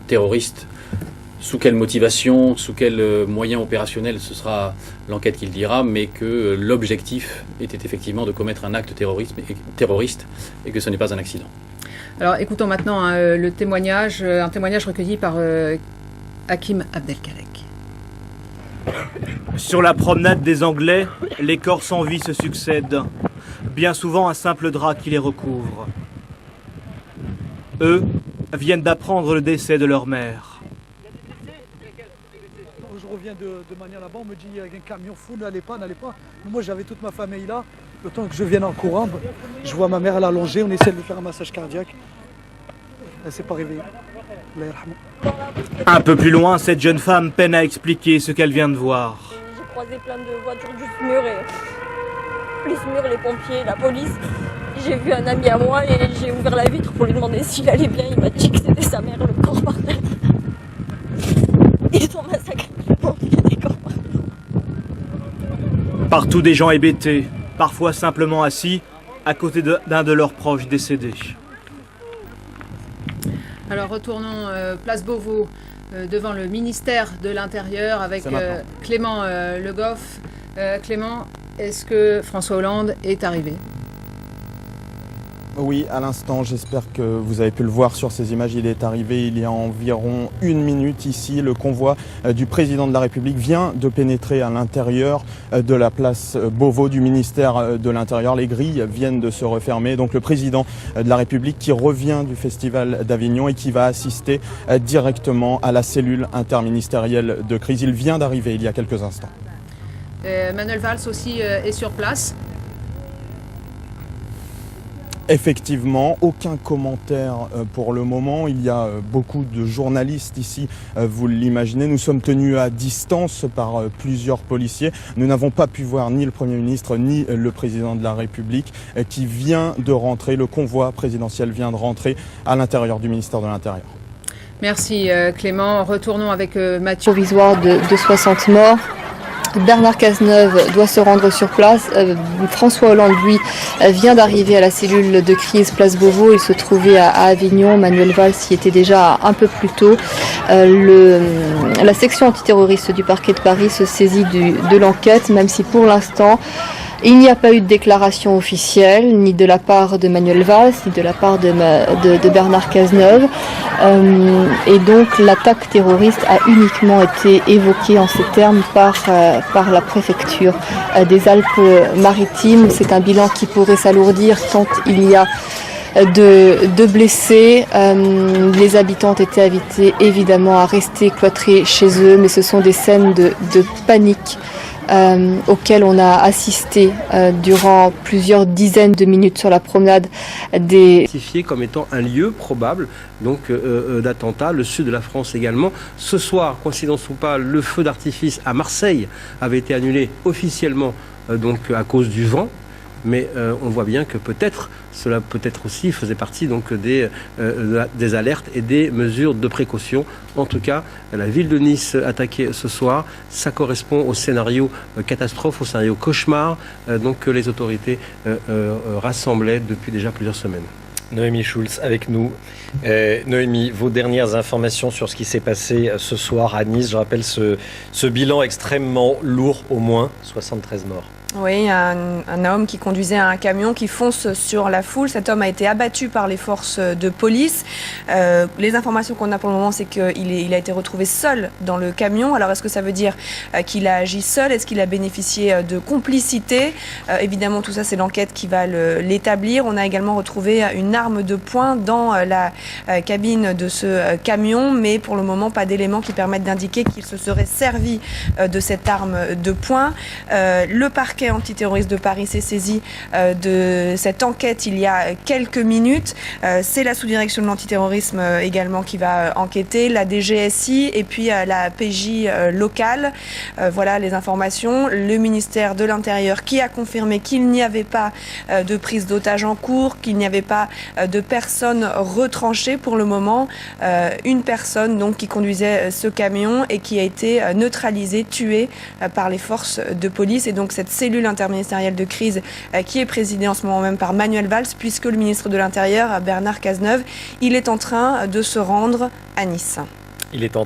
Terroriste. Sous quelle motivation, sous quels moyens opérationnels, ce sera l'enquête qui le dira, mais que l'objectif était effectivement de commettre un acte terroriste et que ce n'est pas un accident. Alors écoutons maintenant un témoignage recueilli par Hakim Abdelkalek. Sur la promenade des Anglais, les corps sans vie se succèdent. Bien souvent un simple drap qui les recouvre. Eux viennent d'apprendre le décès de leur mère. Je reviens de manière là-bas, on me dit il y a un camion fou, n'allez pas. Moi j'avais toute ma famille là. Le temps que je vienne en courant, je vois ma mère elle allongée, on essaie de lui faire un massage cardiaque. Elle s'est pas réveillée. Un peu plus loin, cette jeune femme peine à expliquer ce qu'elle vient de voir. J'ai croisé plein de voitures du SMUR et les SMUR, les pompiers, la police. J'ai vu un ami à moi et j'ai ouvert la vitre pour lui demander s'il allait bien. Il m'a dit que c'était sa mère, le corps par terre. Ils ont massacré le pompier, des corps par terre. Partout des gens hébétés, parfois simplement assis, à côté d'un de leurs proches décédés. Alors retournons place Beauvau devant le ministère de l'Intérieur avec Clément Le Goff. Clément, est-ce que François Hollande est arrivé ? Oui, à l'instant, j'espère que vous avez pu le voir sur ces images. Il est arrivé il y a environ 1 minute ici. Le convoi du président de la République vient de pénétrer à l'intérieur de la place Beauvau du ministère de l'Intérieur. Les grilles viennent de se refermer. Donc le président de la République qui revient du Festival d'Avignon et qui va assister directement à la cellule interministérielle de crise. Il vient d'arriver il y a quelques instants. Manuel Valls aussi est sur place. Effectivement, aucun commentaire pour le moment. Il y a beaucoup de journalistes ici, vous l'imaginez. Nous sommes tenus à distance par plusieurs policiers. Nous n'avons pas pu voir ni le Premier ministre ni le Président de la République qui vient de rentrer. Le convoi présidentiel vient de rentrer à l'intérieur du ministère de l'Intérieur. Merci Clément. Retournons avec Mathieu. Provisoire de 60 morts. Bernard Cazeneuve doit se rendre sur place. François Hollande, lui, vient d'arriver à la cellule de crise place Beauvau. Il se trouvait à Avignon. Manuel Valls y était déjà un peu plus tôt. La section antiterroriste du parquet de Paris se saisit de l'enquête, même si pour l'instant, il n'y a pas eu de déclaration officielle, ni de la part de Manuel Valls, ni de la part de Bernard Cazeneuve. Et donc l'attaque terroriste a uniquement été évoquée en ces termes par la préfecture des Alpes-Maritimes. C'est un bilan qui pourrait s'alourdir tant il y a de blessés. Les habitants ont été invités évidemment à rester cloîtrés chez eux, mais ce sont des scènes de panique auquel on a assisté durant plusieurs dizaines de minutes sur la promenade des... Identifié comme étant un lieu probable donc d'attentat, le sud de la France également. Ce soir, coïncidence ou pas, le feu d'artifice à Marseille avait été annulé officiellement donc à cause du vent. Mais on voit bien que cela peut-être aussi faisait partie donc des alertes et des mesures de précaution. En tout cas, la ville de Nice attaquée ce soir, ça correspond au scénario catastrophe, au scénario cauchemar donc que les autorités rassemblaient depuis déjà plusieurs semaines. Noémie Schulz avec nous. Noémie, vos dernières informations sur ce qui s'est passé ce soir à Nice. Je rappelle ce bilan extrêmement lourd, au moins 73 morts. Oui, un homme qui conduisait un camion qui fonce sur la foule. Cet homme a été abattu par les forces de police. Les informations qu'on a pour le moment, c'est qu'il a été retrouvé seul dans le camion. Alors, est-ce que ça veut dire qu'il a agi seul? Est-ce qu'il a bénéficié de complicité? Évidemment, tout ça, c'est l'enquête qui va l'établir. On a également retrouvé une arme de poing dans la cabine de ce camion, mais pour le moment, pas d'éléments qui permettent d'indiquer qu'il se serait servi de cette arme de poing. Le parquet antiterroriste de Paris s'est saisi de cette enquête il y a quelques minutes. C'est la sous-direction de l'antiterrorisme également qui va enquêter, la DGSI et puis la PJ locale. Voilà les informations. Le ministère de l'Intérieur qui a confirmé qu'il n'y avait pas de prise d'otages en cours, qu'il n'y avait pas de personnes retranchées pour le moment. Une personne donc qui conduisait ce camion et qui a été neutralisée, tuée par les forces de police. Et donc cette cellule cellule interministérielle de crise qui est présidée en ce moment même par Manuel Valls, puisque le ministre de l'Intérieur, Bernard Cazeneuve, il est en train de se rendre à Nice. Il est en train